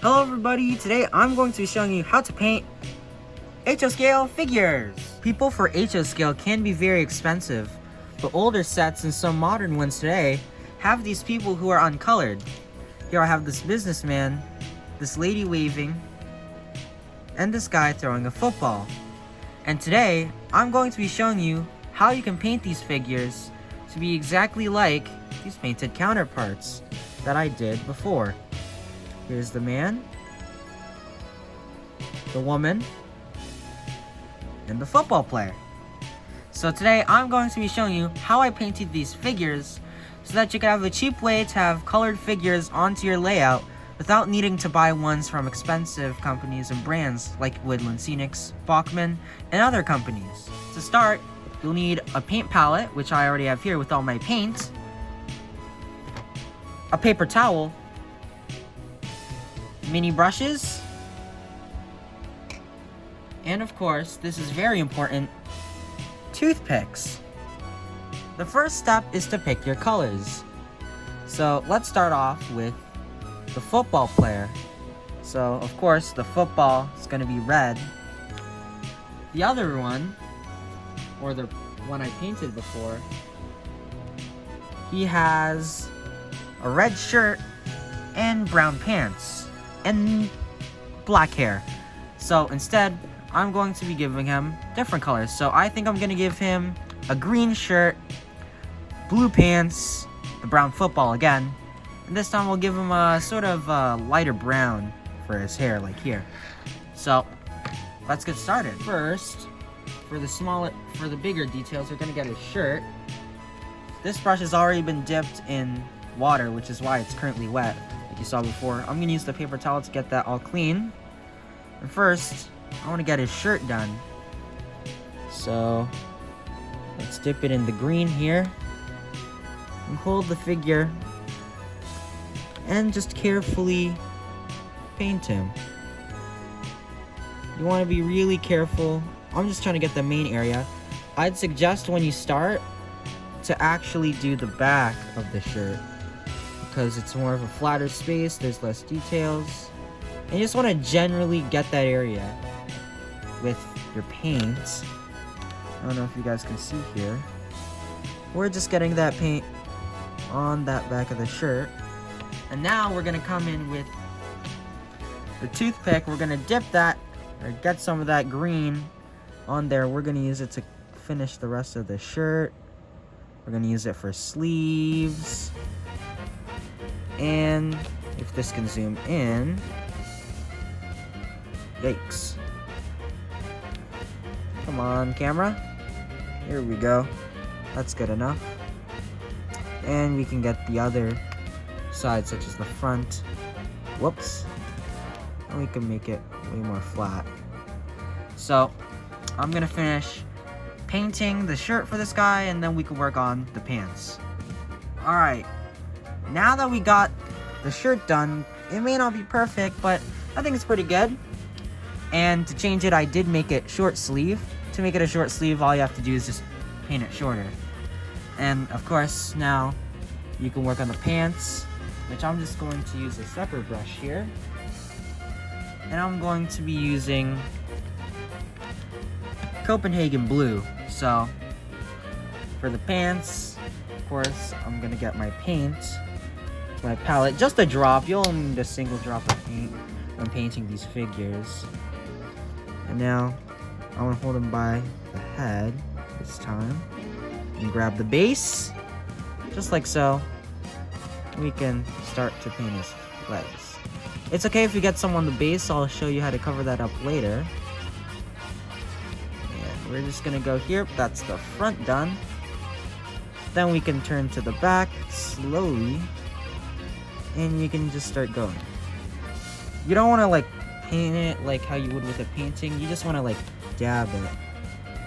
Hello everybody, today I'm going to be showing you how to paint HO scale figures. People for HO scale can be very expensive, but older sets and some modern ones today have these people who are uncolored. Here I have this businessman, this lady waving, and this guy throwing a football. And today, I'm going to be showing you how you can paint these figures to be exactly like these painted counterparts that I did before. Here's the man, the woman, and the football player. So today I'm going to be showing you how I painted these figures so that you can have a cheap way to have colored figures onto your layout without needing to buy ones from expensive companies and brands like Woodland Scenics, Bachmann, and other companies. To start, you'll need a paint palette, which I already have here with all my paint, a paper towel, mini brushes, and of course, this is very important, toothpicks. The first step is to pick your colors. So let's start off with the football player. So of course, the football is going to be red. The other one, or the one I painted before, he has a red shirt and brown pants and black hair. So instead, I'm going to be giving him different colors. So I think I'm going to give him a green shirt, blue pants, the brown football again, and this time we'll give him a sort of lighter brown for his hair, like here. So let's get started. First, for the bigger details, we're going to get his shirt. This brush has already been dipped in water, which is why it's currently wet, like you saw before. I'm going to use the paper towel to get that all clean. And first, I want to get his shirt done. So let's dip it in the green here and hold the figure and just carefully paint him. You want to be really careful. I'm just trying to get the main area. I'd suggest when you start to actually do the back of the shirt because it's more of a flatter space, there's less details, and you just want to generally get that area with your paint. I don't know if you guys can see here. We're just getting that paint on that back of the shirt. And now we're going to come in with the toothpick. We're going to dip that, or get some of that green on there. We're going to use it to finish the rest of the shirt. We're going to use it for sleeves. And if this can zoom in, yikes. Come on, camera. Here we go. That's good enough. And we can get the other side, such as the front. Whoops. And we can make it way more flat. So, I'm gonna finish painting the shirt for this guy, and then we can work on the pants. Alright. Now that we got the shirt done, it may not be perfect, but I think it's pretty good. And to change it, I did make it short sleeve. To make it a short sleeve, all you have to do is just paint it shorter. And of course, now you can work on the pants, which I'm just going to use a separate brush here. And I'm going to be using Copenhagen blue. So for the pants, of course, I'm gonna get my paint, my palette, just a drop. You'll only need a single drop of paint when painting these figures. And now I want to hold him by the head this time and grab the base, just like so. We can start to paint his legs. It's okay if you get some on the base. I'll show you how to cover that up later. And we're just gonna go here. That's the front done. Then we can turn to the back slowly, and you can just start going. You don't want to like paint it like how you would with a painting. You just want to like dab it.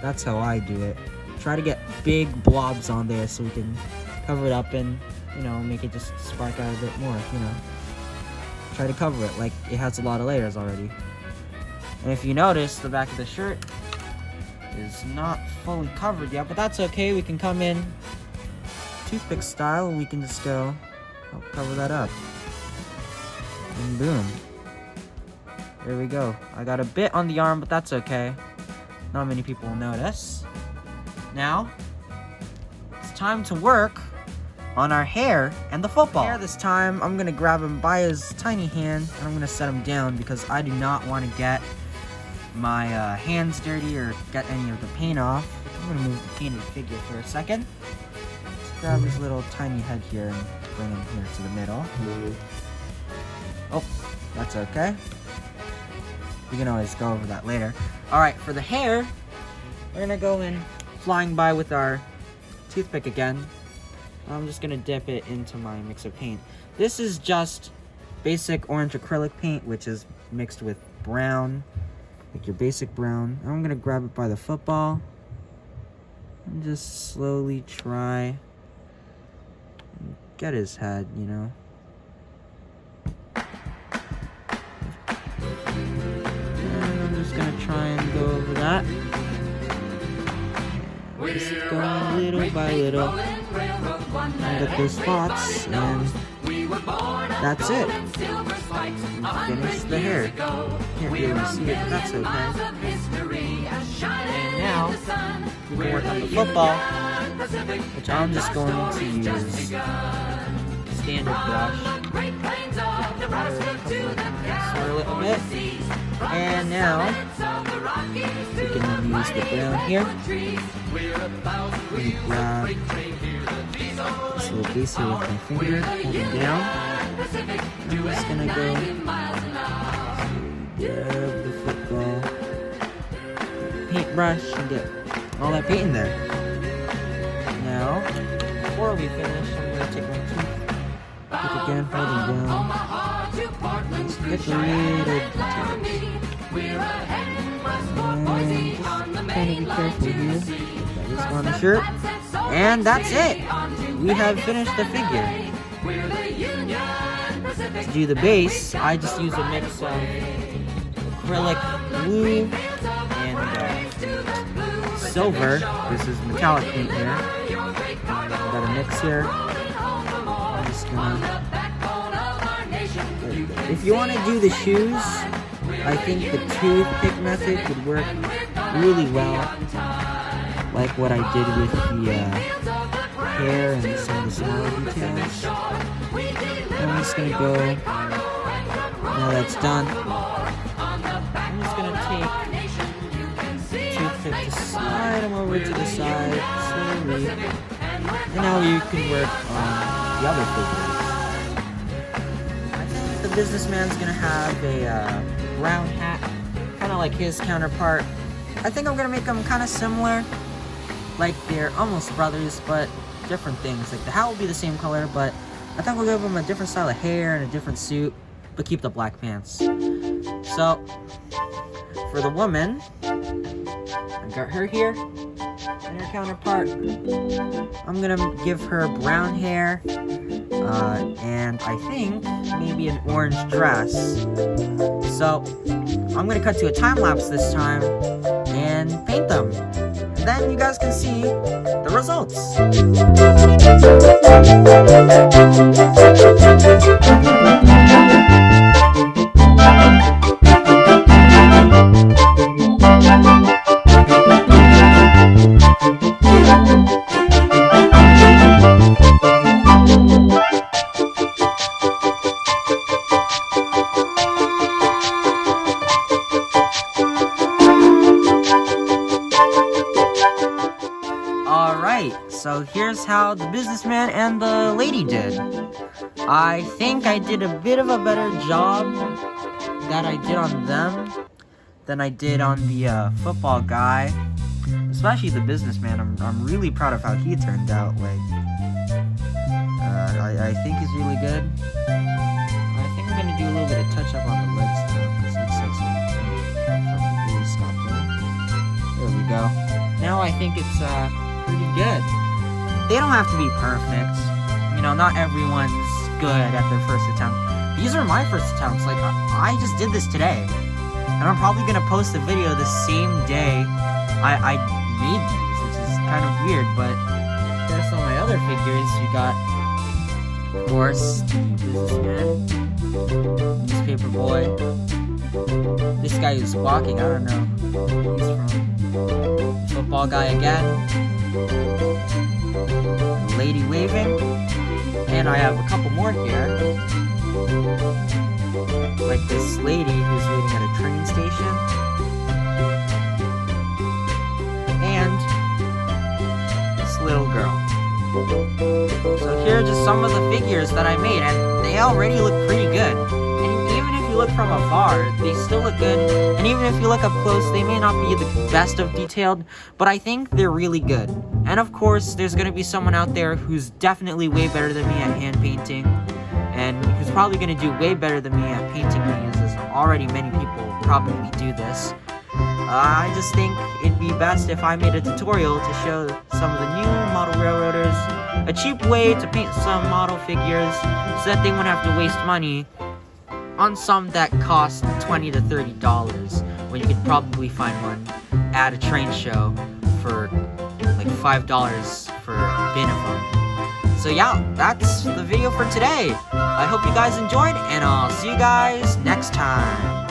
That's how I do it. Try to get big blobs on there so we can cover it up and, you know, make it just spark out a bit more, you know. Try to cover it like it has a lot of layers already. And if you notice, the back of the shirt is not fully covered yet, but that's okay. We can come in toothpick style and we can just go help cover that up. And boom. There we go. I got a bit on the arm, but that's okay. Not many people will notice. Now, it's time to work on our hair and the football. Hair this time, I'm gonna grab him by his tiny hand, and I'm gonna set him down because I do not want to get my hands dirty or get any of the paint off. I'm gonna move the painted figure for a second. Let's grab his little tiny head here and bring him here to the middle. Oh, that's okay. We can always go over that later. Alright, for the hair, we're gonna go in flying by with our toothpick again. I'm just gonna dip it into my mix of paint. This is just basic orange acrylic paint, which is mixed with brown, like your basic brown. I'm gonna grab it by the football and just slowly try and get his head, you know. Just gonna try and go over that. Just going little by little. And get those spots, and that's it. Finish the hair. Can't really see it, but that's okay. And now we can work on the football, which I'm just going to use standard brush. Start a little bit. And now we can use the brown here. And grab this little base here with my finger, hold it down. I'm just gonna go grab the football paintbrush and get all that paint in there. Now, before we finish, I'm gonna take my toothpick again, hold it down. Just get the little details. And just kind of be careful here. Got this on the shirt. And that's it! We have finished the figure. To do the base, I just use a mix of acrylic blue and silver. This is metallic paint here. Got a mix here. I'm just gonna... If you want to do the shoes, I think the toothpick method would work really well. Like what I did with the hair and some of the smaller details. I'm just gonna go, now that's done, I'm just gonna take toothpick to slide them over to the side, slowly, and now you can work on the other figures. I think the businessman's gonna have a brown hat, kind of like his counterpart. I think I'm gonna make them kind of similar. Like they're almost brothers, but different things. Like the hat will be the same color, but I think we'll give them a different style of hair and a different suit, but keep the black pants. So, for the woman, I got her here, and her counterpart. I'm gonna give her brown hair, and I think maybe an orange dress. So, I'm gonna cut to a time lapse this time and paint them. Then you guys can see the results. So here's how the businessman and the lady did. I think I did a bit of a better job that I did on them than I did on the football guy. Especially the businessman. I'm really proud of how he turned out. Like, I think he's really good. I think I'm gonna do a little bit of touch up on the legs now. This looks like some really stopped there. There we go. Now I think it's pretty good. They don't have to be perfect. You know, not everyone's good at their first attempt. These are my first attempts. Like, I just did this today. And I'm probably gonna post the video the same day I made these, which is kind of weird, but there's some of my other figures. You got, of course, the businessman, newspaper boy, This guy is walking, I don't know. He's from football guy again. Lady waving. And I have a couple more here. Like this lady who's waiting at a train station. And this little girl. So here are just some of the figures that I made, and they already look pretty good. And even if you look from afar, they still look good. And even if you look up close, they may not be the best of detailed, but I think they're really good. And of course, there's gonna be someone out there who's definitely way better than me at hand painting, and who's probably gonna do way better than me at painting these, as already many people probably do this. I just think it'd be best if I made a tutorial to show some of the new model railroaders a cheap way to paint some model figures so that they wouldn't have to waste money on some that cost $20 to $30 when you could probably find one at a train show for like $5 for a bin of them. So yeah, that's the video for today. I hope you guys enjoyed, and I'll see you guys next time.